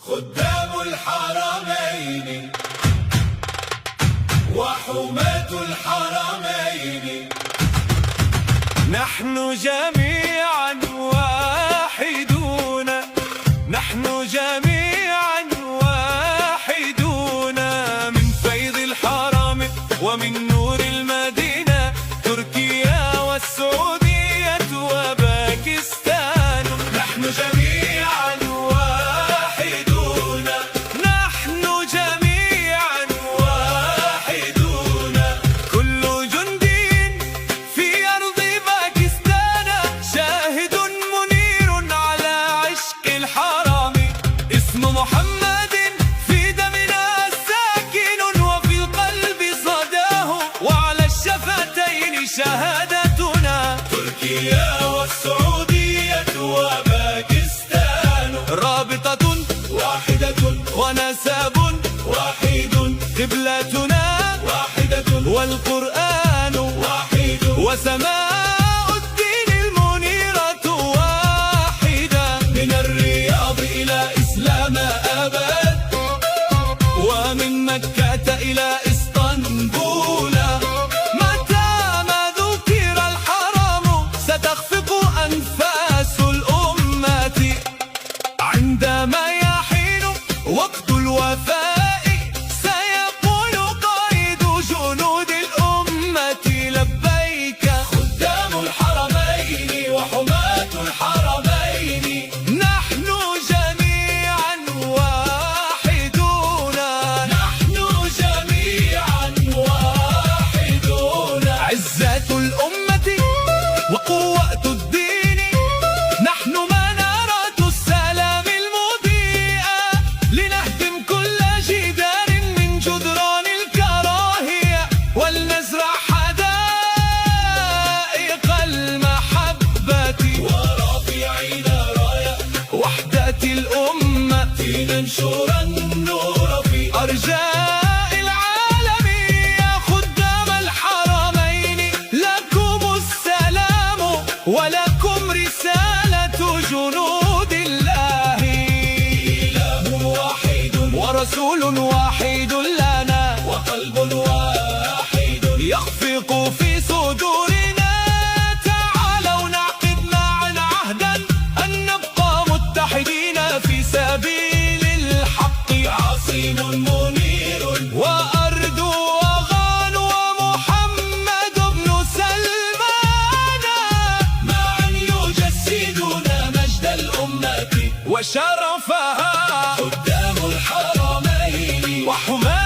خدام الحرمين وحماة الحرمين، نحن جميعا واحدون، نحن جميعا واحدون، من فيض الحرم ومن نور المدينة، تركيا والسعودية وباكستان. نحن جميعا واحدون، نحن جميعا واحدون، كل جند في أرض باكستان شاهد منير على عشق الحرم، اسم محمد في دمنا ساكن وفي القلب صداه، وعلى الشفتين شهادتنا. تركيا والسعودية وباكستان، رابطة واحدة ونسب واحد، قبلتنا واحدة والقرآن واحد، وسماء الدين المنيرة واحدة، من الرياض إلى إسلام أبد، ومن مكة إلى اسطنبول. متى ما ذكر الحرم ستخفق أنفاس الأمة، عندما يحين وقت الوفاء سيقول قائد جنود الأمة لبيك. خدام الحرمين وحماة الحرمين، نحن جميعا واحدون، نحن جميعا واحدون، عزة الأمة وقوة الدين، نحن منارة السلام المضيئة، لنهدم كل جدار من جدران الكراهية، ولنزرع حدائق المحبة، ورافعين راية وحدة الأمة، لننشر النور في أرجاء العالم. يا خدام الحرمين لكم السلام، ولكم رسالة جنود الله. إله واحد ورسول واحد لنا، وقلب واحد يخفق في صدورنا. تعالوا نعقد معا عهدا أن نبقى متحدين في سبيل الحق، عصيم منير وأرض وغان ومحمد بن سلمان، معا يجسدون مجد الأمة وشرفها. خدام الحرمين وحماة